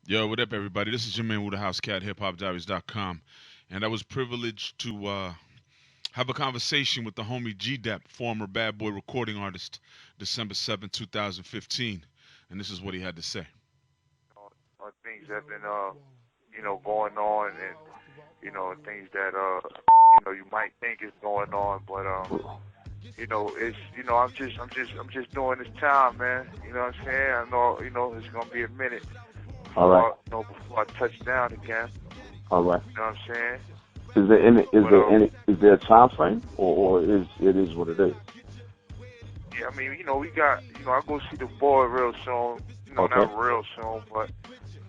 Yo, what up, everybody? This is your man Woothehousecat, hiphopdiaries.com. And I was privileged to have a conversation with the homie G-Dep, former Bad Boy recording artist, December 7th, 2015. And this is what he had to say. Things that have been going on, and things that you might think is going on, but it's I'm just doing this time, man. You know what I'm saying? I know it's gonna be a minute All right. before I touch down again. All right. You know what I'm saying? Is there any? Is But there any? Is there a time frame, or is it is what it is? yeah, I mean, we got, I go see the boy real soon. Okay. Not real soon, but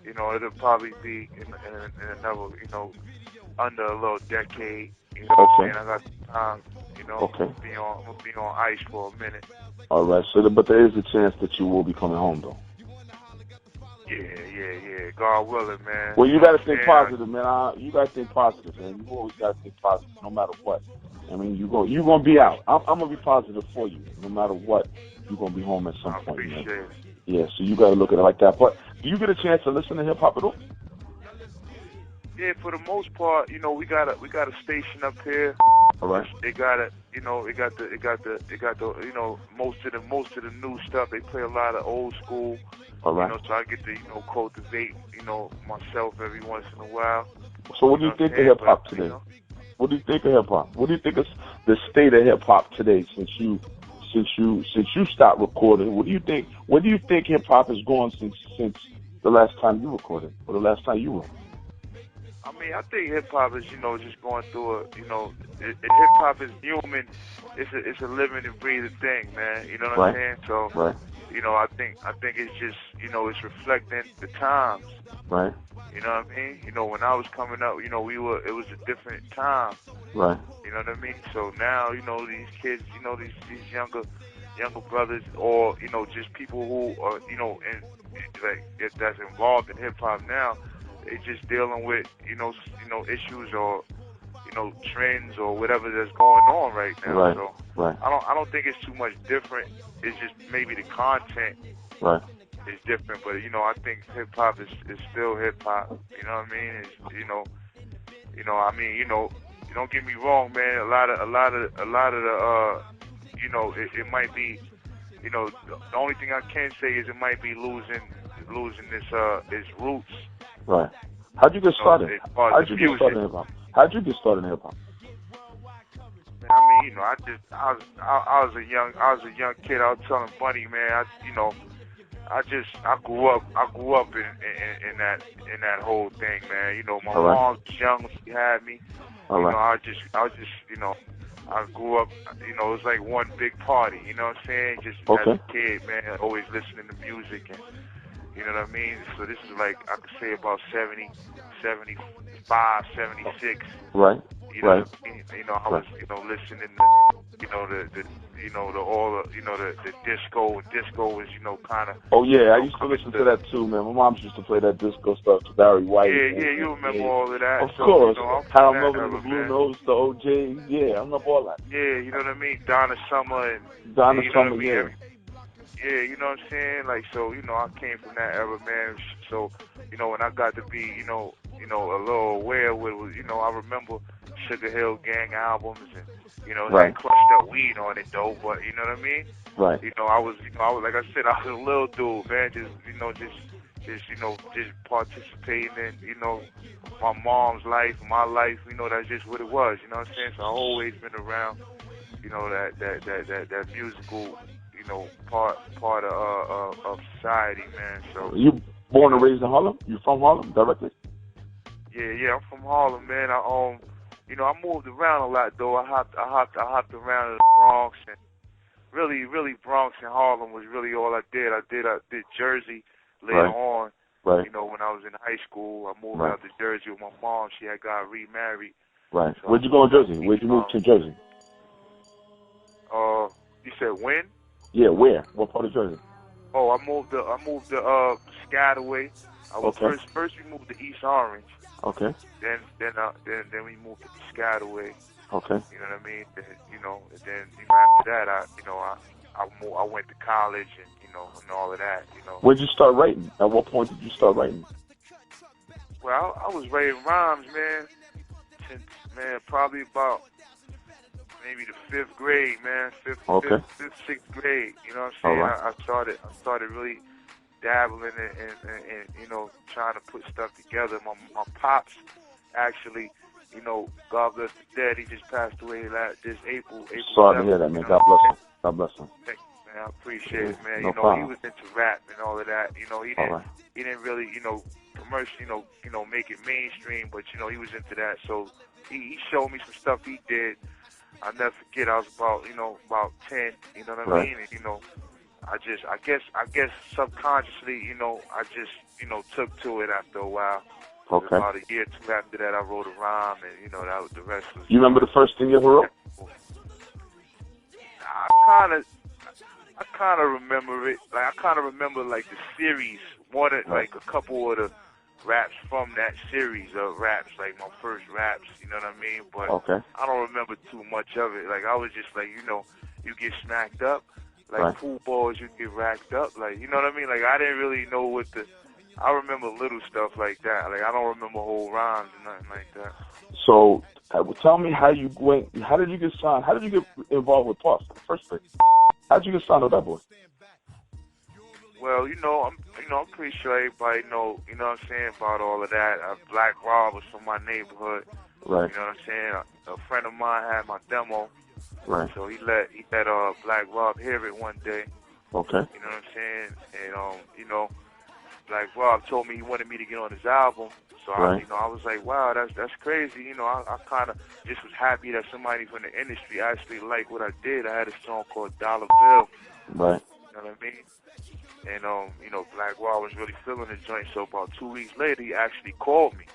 it'll probably be in another, under a little decade. You know what I'm Okay. saying? I got time, Okay. I'm gonna be on ice for a minute. All right. So, but there is a chance that you will be coming home, though. Yeah. God willing, man. Well, You you know got what to I'm think saying? positive, man. You got to think positive, man. You always got to think positive, no matter what. I mean, you gonna be out. I'm gonna be positive for you, no matter what. You're gonna be home at some I point, man. appreciate it. Yeah. So you got to look at it like that. But do you get a chance to listen to hip hop at all? Yeah, for the most part, we got a station up here. All right. They got it, most of the new stuff. They play a lot of old school, All right. so I get to, cultivate, myself every once in a while. So what You do know you what I'm think of saying? hip But hop today? What do you think of hip hop? What do you think of the state of hip hop today since you stopped recording? What do you think? Where do you think hip hop has gone since the last time you recorded or the last time you wrote? I mean, I think hip hop is, just going through hip hop is human. It's a living and breathing thing, man. You know what I'm Right, saying? So, right, I think it's just, it's reflecting the times. right, You know what I mean? When I was coming up, it was a different time. right, You know what I mean? So now, these kids, these younger brothers, or just people who are, like that's involved in hip hop now, they just dealing with, issues, or trends, or whatever that's going on right now. right, So right, I don't think it's too much different. It's just maybe the content right. is different, but I think hip hop is still hip hop. You know what I mean? It's, I mean, don't get me wrong, man. A lot of the, it might be, the only thing I can say is it might be losing its roots. Right. How'd you get started? As far as How'd the you get started music. in hip hop? How'd you get started in hip hop? Man, I mean, I was a young kid. I was telling Bunny, man, I grew up in that whole thing, man. My All right, mom was young when she had me. all right. I was just, I grew up, it was like one big party, you know what I'm saying? Just as Okay, a kid, man, always listening to music, and you know what I mean? So this is like, I could say about 70, 75, 76. right, You know right, what I mean? I right. was, listening to, the all the, the disco, and disco was, kind of, Oh yeah, I used to coming listen to to. that too, man. My mom used to play that disco stuff to Barry White, Yeah, and you remember yeah, all of that. of So, course. I'm from How I'm that loving the era, Blue man. Notes, the OJs. Yeah, I remember all that. Yeah, you know what I mean? Donna Summer, and Donna you know what Summer, I mean? yeah. Yeah, you know what I'm saying? Like, so, I came from that era, man. So, when I got to be, a little aware with, I remember Sugar Hill Gang albums, and, it Right, had crushed up weed on it, though, but, you know what I mean? right, I was, like I said, I was a little dude, man, just participating in, my mom's life, my life, that's just what it was, you know what I'm saying? So I've always been around, that musical, part of society, man. So, you you born and know, raised in Harlem? You from Harlem directly? yeah, I'm from Harlem, man. I moved around a lot though. I hopped around in the Bronx, and really Bronx and Harlem was really all I did. I did Jersey later Right, on. right, When I was in high school, I moved right, out to Jersey with my mom. She had got remarried, right. so I Where'd you go in moved out Jersey? east. Where'd you move to Jersey? You said when? Yeah, where? What part of Jersey? Oh, I moved to Piscataway. I was Okay, first we moved to East Orange. okay, Then we moved to Piscataway. okay. You know what I mean? And then after that, I went to college, and and all of that. Where'd you start writing? At what point did you start writing? Well, I was writing rhymes, man, since, man, probably about maybe the fifth grade, man, Okay. fifth, sixth grade. You know what I'm All saying? right. I started really dabbling and you know, trying to put stuff together. My pops actually, you know, God bless the dead. He just passed away this April Sorry to 7th. hear that, man. You know God what bless I'm him. God bless him. saying? Man, I appreciate it, man. No You know, problem. he was into rap and all of that. You know, All right. he didn't really, you know, commercial, you know, make it mainstream, but you know, he was into that. So he showed me some stuff he did. I'll never forget. I was about, you know, about 10. You know what I Right. mean? And you know, I guess subconsciously, you know, I just, you know, took to it after a while. Okay. About a year or two after that, I wrote a rhyme, and you know, that was the rest was. You remember the first thing you ever wrote? I kind of remember it. Like I kind of remember like the series, like a couple of the raps from that series of raps, like my first raps. You know what I mean? But Okay. I don't remember too much of it. Like I was just like, you know, you get smacked up, like Right. pool balls, you get racked up. Like you know what I mean? Like I didn't really know what the. I remember little stuff like that. Like I don't remember whole rhymes and nothing like that. So, tell me how you went. How did you get signed? How did you get involved with Puff? First thing. How did you get signed with that boy? Well, I'm pretty sure everybody know, you know what I'm saying, about all of that. Black Rob was from my neighborhood. Right. You know what I'm saying? A friend of mine had my demo. Right. So he let Black Rob hear it one day. Okay. You know what I'm saying? And you know, Black Rob told me he wanted me to get on his album. So Right. I was like, wow, that's crazy. You know, I kind of just was happy that somebody from the industry actually liked what I did. I had a song called Dollar Bill. Right. You know what I mean? And you know, Black Wall was really feeling the joint. So about 2 weeks later, he actually called me.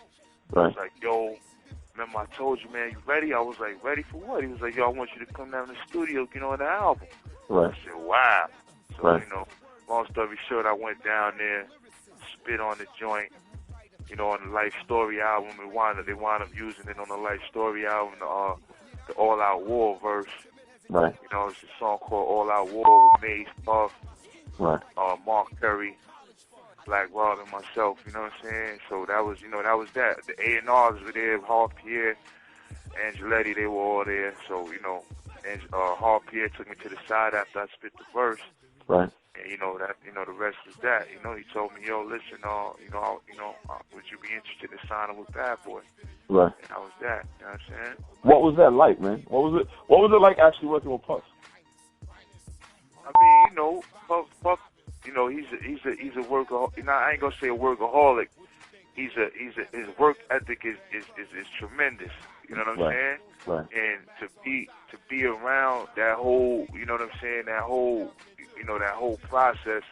He Right. was like, "Yo, remember I told you, man, you ready?" I was like, "Ready for what?" He was like, "Yo, I want you to come down to the studio, get on the album." Right. I said, "Wow." So Right. you know, long story short, I went down there, spit on the joint. You know, on the Life Story album, they wound up using it on the Life Story album, the All Out War verse. Right. You know, it's a song called All Out War with Maze Puff. Right. Mark Perry, Black Rob, and myself, you know what I'm saying? So that was, that. The A&Rs were there, Hall Pierre, Angeletti, they were all there. So, you know, and Hall Pierre took me to the side after I spit the verse. Right. And, the rest was that. You know, he told me, yo, listen, would you be interested in signing with Bad Boy? Right. And that was that, you know what I'm saying? What was that like, man? What was it like actually working with Puff? I mean, you know, Puff, you know, he's a workaholic. You know, I ain't gonna say a workaholic. His work ethic is tremendous. You know what I'm saying? Right. And to be around that whole, you know what I'm saying, that whole process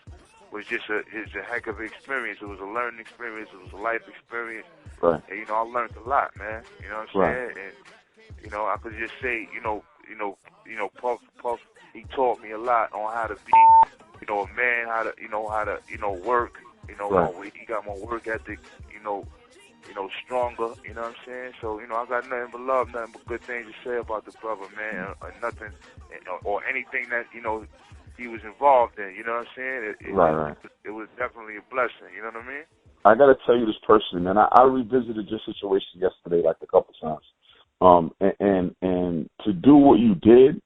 was just a heck of an experience. It was a learning experience. It was a life experience. Right. And, you know, I learned a lot, man. You know what I'm saying? And, you know, I could just say, Puff, he taught me a lot on how to be, you know, a man, how to work, you know, right. He got my work ethic, you know, stronger, you know what I'm saying? So, you know, I got nothing but love, nothing but good things to say about the brother, man, or nothing, or anything that, you know, he was involved in, you know what I'm saying? It was definitely a blessing, you know what I mean? I got to tell you this personally, man. I revisited your situation yesterday like a couple times. And to do what you did,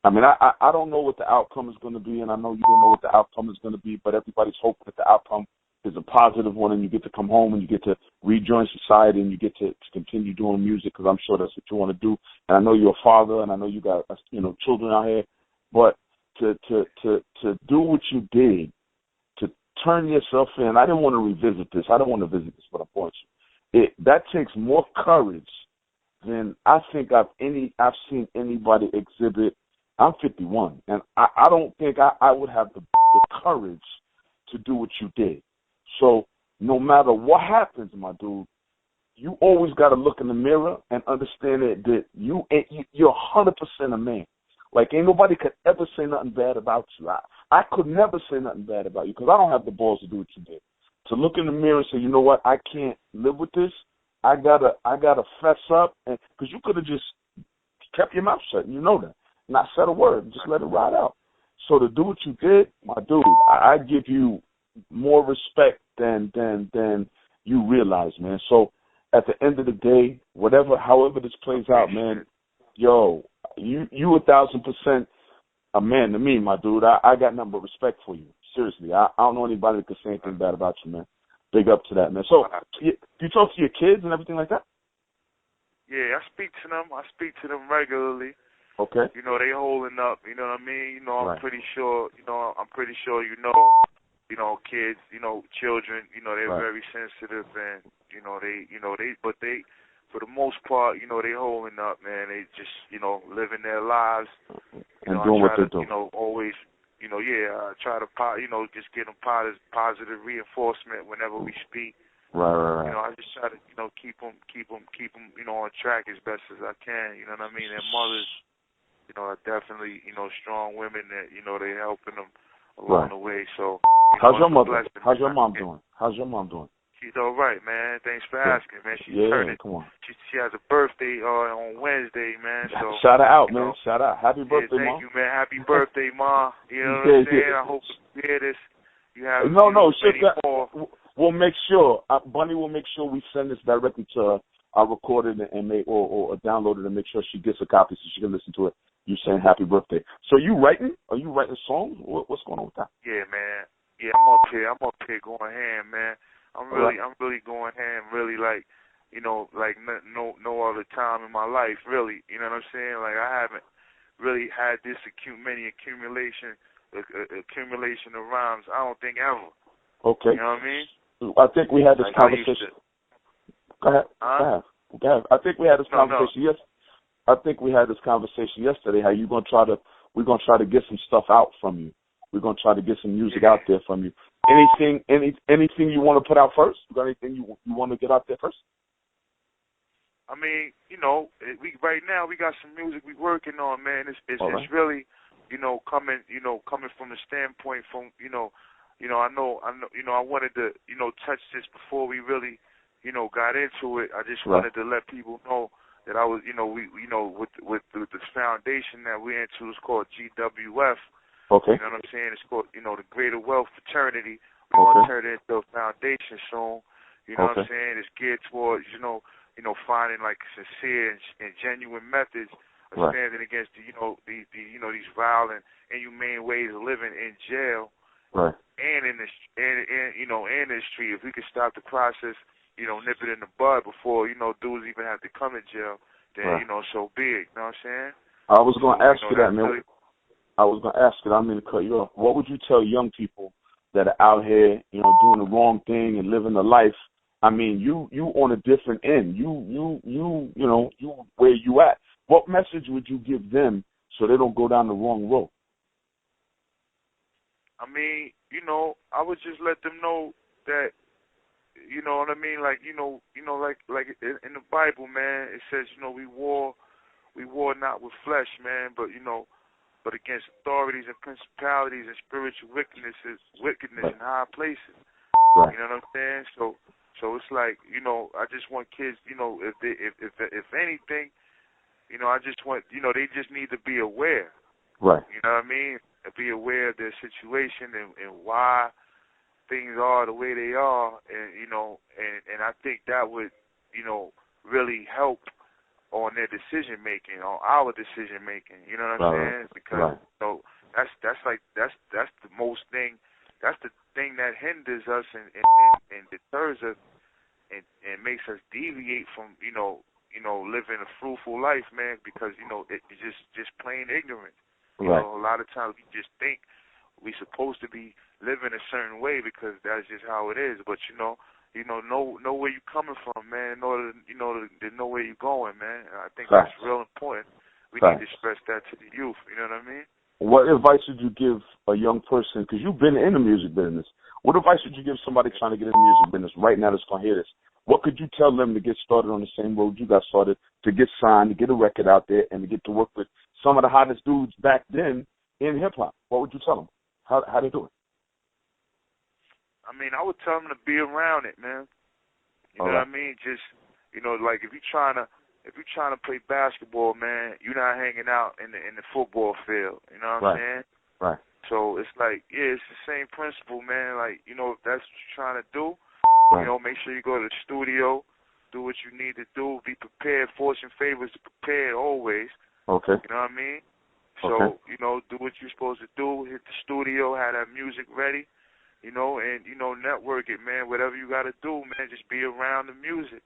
I mean, I don't know what the outcome is going to be, and I know you don't know what the outcome is going to be, but everybody's hoping that the outcome is a positive one, and you get to come home and you get to rejoin society and you get to continue doing music, because I'm sure that's what you want to do. And I know you're a father, and I know you got, you know, children out here, but to do what you did, to turn yourself in. I didn't want to revisit this. I don't want to visit this, but unfortunately, that takes more courage than I think I've seen anybody exhibit. I'm 51, and I don't think I would have the courage to do what you did. So no matter what happens, my dude, you always got to look in the mirror and understand that you're 100% a man. Like, ain't nobody could ever say nothing bad about you. I could never say nothing bad about you, because I don't have the balls to do what you did. To look in the mirror and say, you know what, I can't live with this. I gotta fess up, and because you could have just kept your mouth shut, and you know that, not said a word, just let it ride out. So to do what you did, my dude, I give you more respect than you realize, man. So at the end of the day, however this plays out, man, yo, you 1,000% a man to me, my dude. I got nothing but respect for you. Seriously, I don't know anybody that could say anything bad about you, man. Big up to that, man. So, do you talk to your kids and everything like that? Yeah, I speak to them. I speak to them regularly. Okay. You know, they holding up. You know what I mean? You know, I'm Right. pretty sure. You know, kids. You know, children. You know, they're Right. very sensitive, and but they, for the most part, you know, they holding up, man. They just, you know, living their lives. You And know, doing I what try they to, do. you know, always, you know, I try to, just get them positive reinforcement whenever we speak. Right. You know, I just try to, you know, keep them, you know, on track as best as I can. You know what I mean? Their mothers, you know, are definitely, you know, strong women that, you know, they're helping them along the way. So, how's your mother? How's your mom doing? How's your mom doing? She's all right, man. Thanks for asking, man. She's turning. Come on. She has a birthday on Wednesday, man. So shout her out, man. Shout out. Happy birthday, thank Mom. you, man. Happy birthday, Ma. You know what I'm saying? I hope you hear this. You have We'll make sure. Bunny will make sure we send this directly to her. I'll record it and make or download it and make sure she gets a copy so she can listen to it. You saying happy birthday. So you writing? Are you writing songs? What's going on with that? Yeah, man. Yeah, I'm up here going ham, man. I'm really going ham, really, like, you know, like no other time in my life, really. You know what I'm saying? Like, I haven't really had this accumulation of rhymes, I don't think, ever. Okay. You know what I mean? I think we had this conversation. Go ahead. I think we had this conversation. Yes. I think we had this conversation yesterday. How we're gonna try to get some stuff out from you. We're gonna try to get some music out there from you. Anything you want to put out first? You got anything you want to get out there first? I mean, you know, right now we got some music we working on, man. It's really, you know, coming from the standpoint from, I wanted to, you know, touch this before we really, you know, got into it. I just wanted to let people know that I was, you know, with the foundation that we're into, it's called GWF. Okay. You know what I'm saying? It's called, you know, the Greater Wealth Fraternity. We're going to turn it into a foundation soon. You know what I'm saying? It's geared towards, you know, finding like sincere and genuine methods of standing against these violent, inhumane ways of living in jail. Right. And in the street. If we could stop the process, you know, nip it in the bud before, you know, dudes even have to come in jail, then, you know, so big. You know what I'm saying? I was going to ask you that, man. I was going to ask you, I mean to cut you off. What would you tell young people that are out here, you know, doing the wrong thing and living the life? I mean, you on a different end. You where you at. What message would you give them so they don't go down the wrong road? I mean, you know, I would just let them know that, you know what I mean? Like, like in the Bible, man, it says, you know, we war not with flesh, man, but, you know, but against authorities and principalities and spiritual wickedness in high places. Right. You know what I'm saying? So it's like, you know, I just want kids, you know, if anything, you know, I just want, you know, they just need to be aware. Right. You know what I mean? Be aware of their situation and why things are the way they are, and you know, and I think that would, you know, really help on their decision making, on our decision making. You know what I'm saying? Because you know, that's the most thing. That's the thing that hinders us and deters us and makes us deviate from you know living a fruitful life, man. Because you know it's just plain ignorant. You know, a lot of times we just think we're supposed to be living a certain way because that's just how it is. But know where you're coming from, man. In order, to know where you're going, man. And I think that's real important. We need to stress that to the youth. You know what I mean? What advice would you give a young person? Because you've been in the music business. What advice would you give somebody trying to get in the music business right now that's going to hear this? What could you tell them to get started on the same road you got started, to get signed, to get a record out there, and to get to work with some of the hottest dudes back then in hip-hop? What would you tell them? How they do it? I mean, I would tell them to be around it, man. You know what I mean? Just, you know, like if you're trying to play basketball, man, you're not hanging out in the football field. You know what I'm saying? Right. So it's like, yeah, it's the same principle, man. Like, you know, if that's what you're trying to do, You know, make sure you go to the studio, do what you need to do, be prepared. Fortune favors prepared always. Okay. You know what I mean? So, you know, do what you're supposed to do. Hit the studio, have that music ready, you know, and, you know, network it, man. Whatever you got to do, man, just be around the music.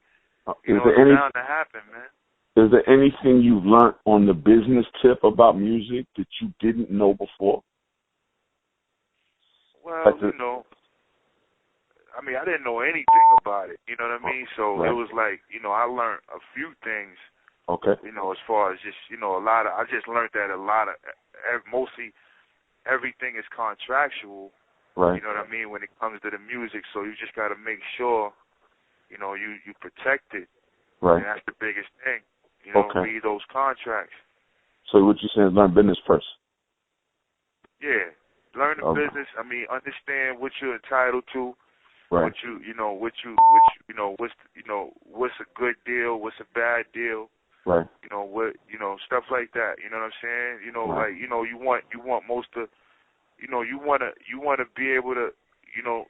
You know, it's bound to happen, man. Is there anything you've learned on the business tip about music that you didn't know before? Well, you know, I mean, I didn't know anything about it, you know what I mean? So it was like, you know, I learned a few things. Okay. You know, as far as just, you know, I just learned that mostly everything is contractual. Right. You know what I mean, when it comes to the music. So you just got to make sure, you know, you protect it. Right. And that's the biggest thing. You know, read those contracts. So what you're saying is learn business first. Yeah. Learn the business. I mean, understand what you're entitled to. Right. What's a good deal, what's a bad deal. Right. You know what? You know, stuff like that. You know what I'm saying? You know, like, you know, you want most of, you know, you want to be able to, you know,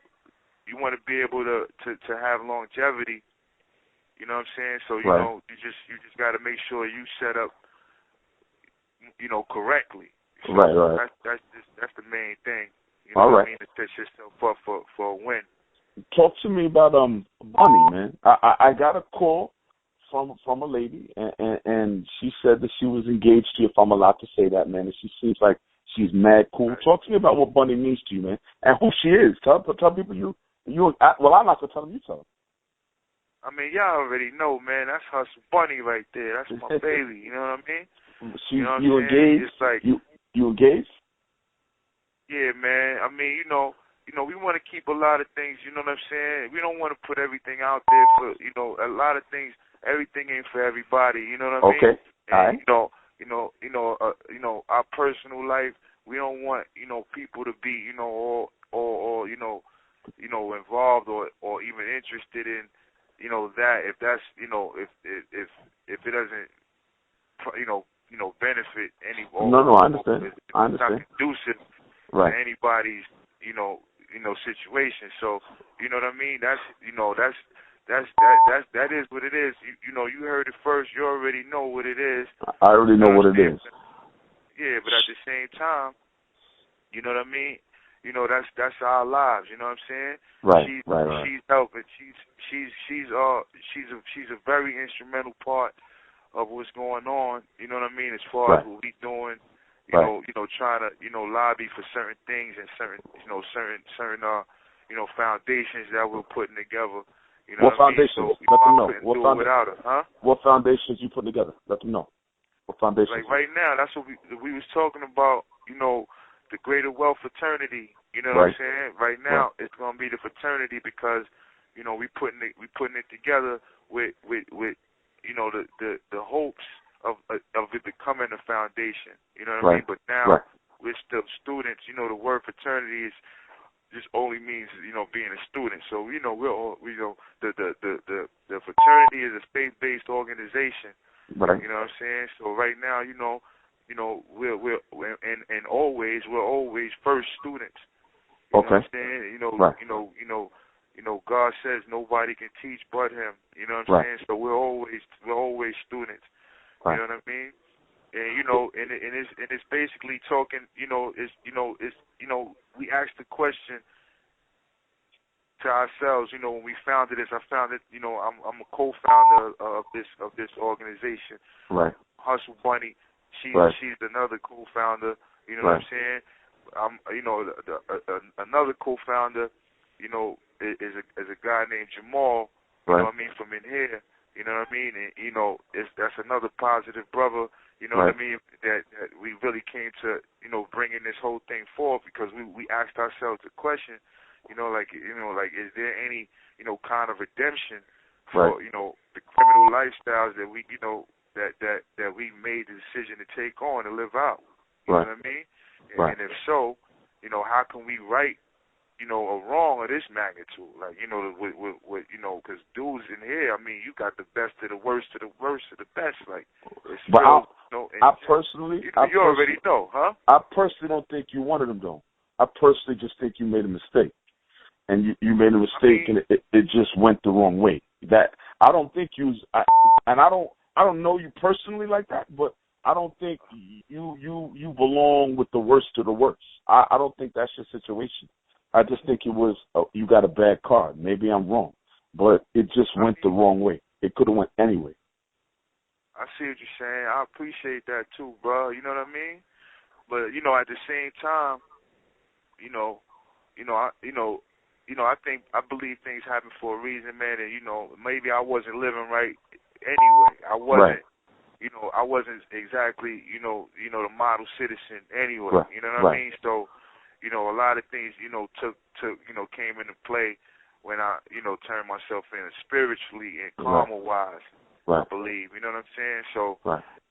you want to be able to have longevity. You know what I'm saying? So you know, you just got to make sure you set up, you know, correctly. So right. That's the main thing. You know what I mean? To set yourself up for a win. Talk to me about Bunny, man. I got a call from a lady, and she said that she was engaged to you, if I'm allowed to say that, man. And she seems like she's mad cool. Right. Talk to me about what Bunny means to you, man, and who she is. Tell people you. Well, I'm not gonna tell them. You tell them. I mean, y'all already know, man. That's Hustle Bunny right there. That's my baby. You know what I mean? You engaged? It's like you engaged? Yeah, man. I mean, you know, we want to keep a lot of things. You know what I'm saying? We don't want to put everything out there for, you know, a lot of things. Everything ain't for everybody. You know what I mean? Okay. And, our personal life. We don't want, you know, people to be, you know, or involved or even interested in, you know, that if that's, you know, if it doesn't, you know, benefit any. No, I understand. I understand. It's not conducive to anybody's, you know, situation. So, you know what I mean? That is what it is. You know, you heard it first. You already know what it is. I already know what it is. Yeah, but at the same time, you know what I mean? You know, that's our lives. You know what I'm saying? Right. She's helping. She's a very instrumental part of what's going on. You know what I mean? As far as what we doing. You know, trying to, you know, lobby for certain things and certain foundations that we're putting together. You know what foundations? I mean? So, let them know. Without her, huh? What foundations you put together? Let them know. What foundations? Like right now, that's what we was talking about. You know, the Greater Wealth Fraternity. You know what I'm saying? Right now, it's gonna be the fraternity because, you know, we putting it together with you know the hopes of it becoming a foundation. You know what I mean? But now we're still students. You know, the word fraternity just only means, you know, being a student. So, you know, the fraternity is a faith-based organization. Right. You know what I'm saying? So right now, you know, we're always first students. You know what I'm saying? You know, God says nobody can teach but Him. You know what I'm saying? So we're always students. You know what I mean? And you know, and it's basically talking. You know, we asked the question to ourselves. You know, when we founded this, I founded. You know, I'm a co-founder of this organization. Right. Hustle Bunny. She's another co-founder. You know what I'm saying? You know, another co-founder. You know, is a guy named Jamal. You know what I mean? From in here. You know what I mean? And, you know, that's another positive brother, you know what I mean, that we really came to, you know, bringing this whole thing forth because we asked ourselves the question, is there any, you know, kind of redemption for, you know, the criminal lifestyles that we, you know, that we made the decision to take on and live out? You know what I mean? And if so, you know, how can we right, you know, a wrong of this magnitude, like, you know, with you know, because dudes in here, I mean, you got the best of the worst of the worst of the best, like. It's but real, I personally, you already know, huh? I personally don't think you wanted them though. I personally just think you made a mistake. and you made a mistake, and it just went the wrong way. That I don't think and I don't know you personally like that, but I don't think you belong with the worst of the worst. I don't think that's your situation. I just think it was you got a bad card. Maybe I'm wrong, but it just went the wrong way. It could have went anyway. I see what you're saying. I appreciate that too, bro. You know what I mean? But at the same time, I believe things happen for a reason, man. And maybe I wasn't living right anyway. I wasn't. Right. I wasn't exactly, the model citizen anyway. Right. You know what I mean? So, a lot of things, took came into play when I, turned myself in spiritually and karma-wise, I believe. You know what I'm saying? So,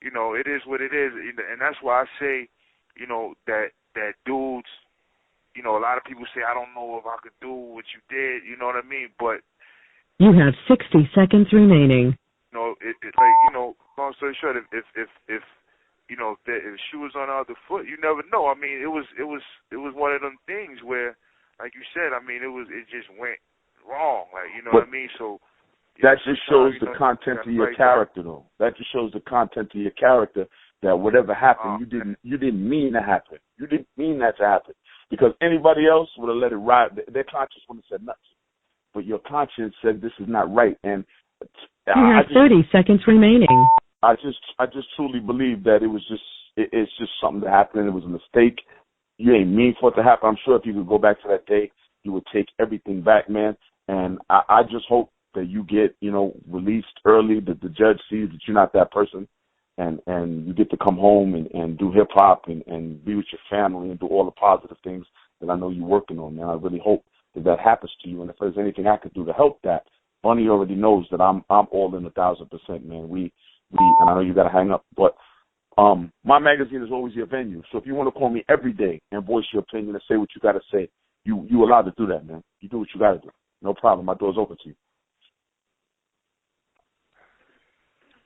it is what it is. And that's why I say, that dudes, a lot of people say, I don't know if I could do what you did, you know what I mean? But you have 60 seconds remaining. Long story short, if she was on the other foot, you never know. I mean, it was one of them things where, like you said, I mean, it just went wrong. Like, you know what I mean? So that just shows the content of your character, though. That just shows the content of your character. That whatever happened, you didn't mean to happen. You didn't mean that to happen, because anybody else would have let it ride. Their conscience would have said nothing, but your conscience said this is not right. And you have 30 seconds remaining. I just truly believe that it's just something that happened. It was a mistake. You ain't mean for it to happen. I'm sure if you could go back to that day, you would take everything back, man. And I just hope that you get, released early, that the judge sees that you're not that person, and you get to come home and do hip hop and be with your family and do all the positive things that I know you're working on, man. I really hope that happens to you. And if there's anything I could do to help that, Bunny already knows that I'm all in 1,000%, man. And I know you got to hang up, but my magazine is always your venue. So if you want to call me every day and voice your opinion and say what you got to say, you allowed to do that, man. You do what you got to do. No problem. My door's open to you.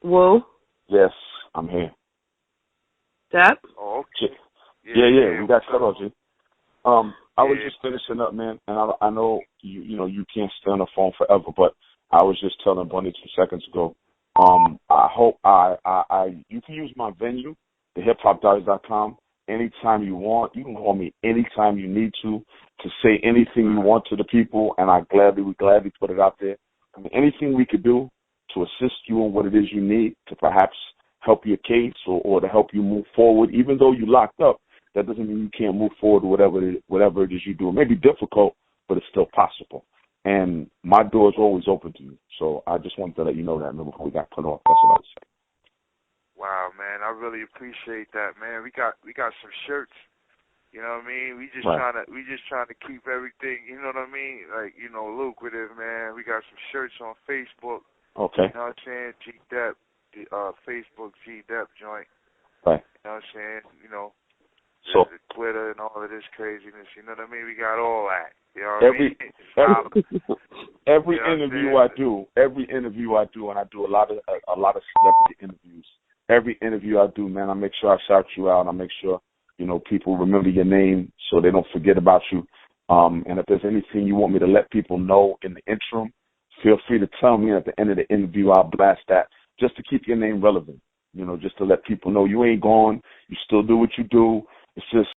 Whoa. Yes, I'm here. Dap? Oh, okay. Yeah. We got cut off, G. I was just finishing up, man, and I know you can't stay on the phone forever, but I was just telling Bunny 2 seconds ago. I hope you can use my venue, thehiphopdiaries.com, anytime you want. You can call me anytime you need to say anything you want to the people, and we gladly put it out there. I mean, anything we could do to assist you in what it is you need to perhaps help your case or to help you move forward, even though you're locked up. That doesn't mean you can't move forward or whatever it is you do. It may be difficult, but it's still possible. And my door is always open to you. So I just wanted to let you know that before we got cut off. That's what I was saying. Wow, man, I really appreciate that, man. We got some shirts. You know what I mean? We just trying to keep everything, you know what I mean? Like, lucrative, man. We got some shirts on Facebook. Okay. You know what I'm saying? G-Dep, Facebook G-Dep joint. Right. You know what I'm saying? So Twitter and all of this craziness, you know what I mean? We got all that. You know what I mean? Every interview I do, and I do a lot of celebrity interviews. Every interview I do, man, I make sure I shout you out. I make sure people remember your name so they don't forget about you. And if there's anything you want me to let people know in the interim, feel free to tell me. At the end of the interview, I'll blast that just to keep your name relevant. Just to let people know you ain't gone. You still do what you do. It's just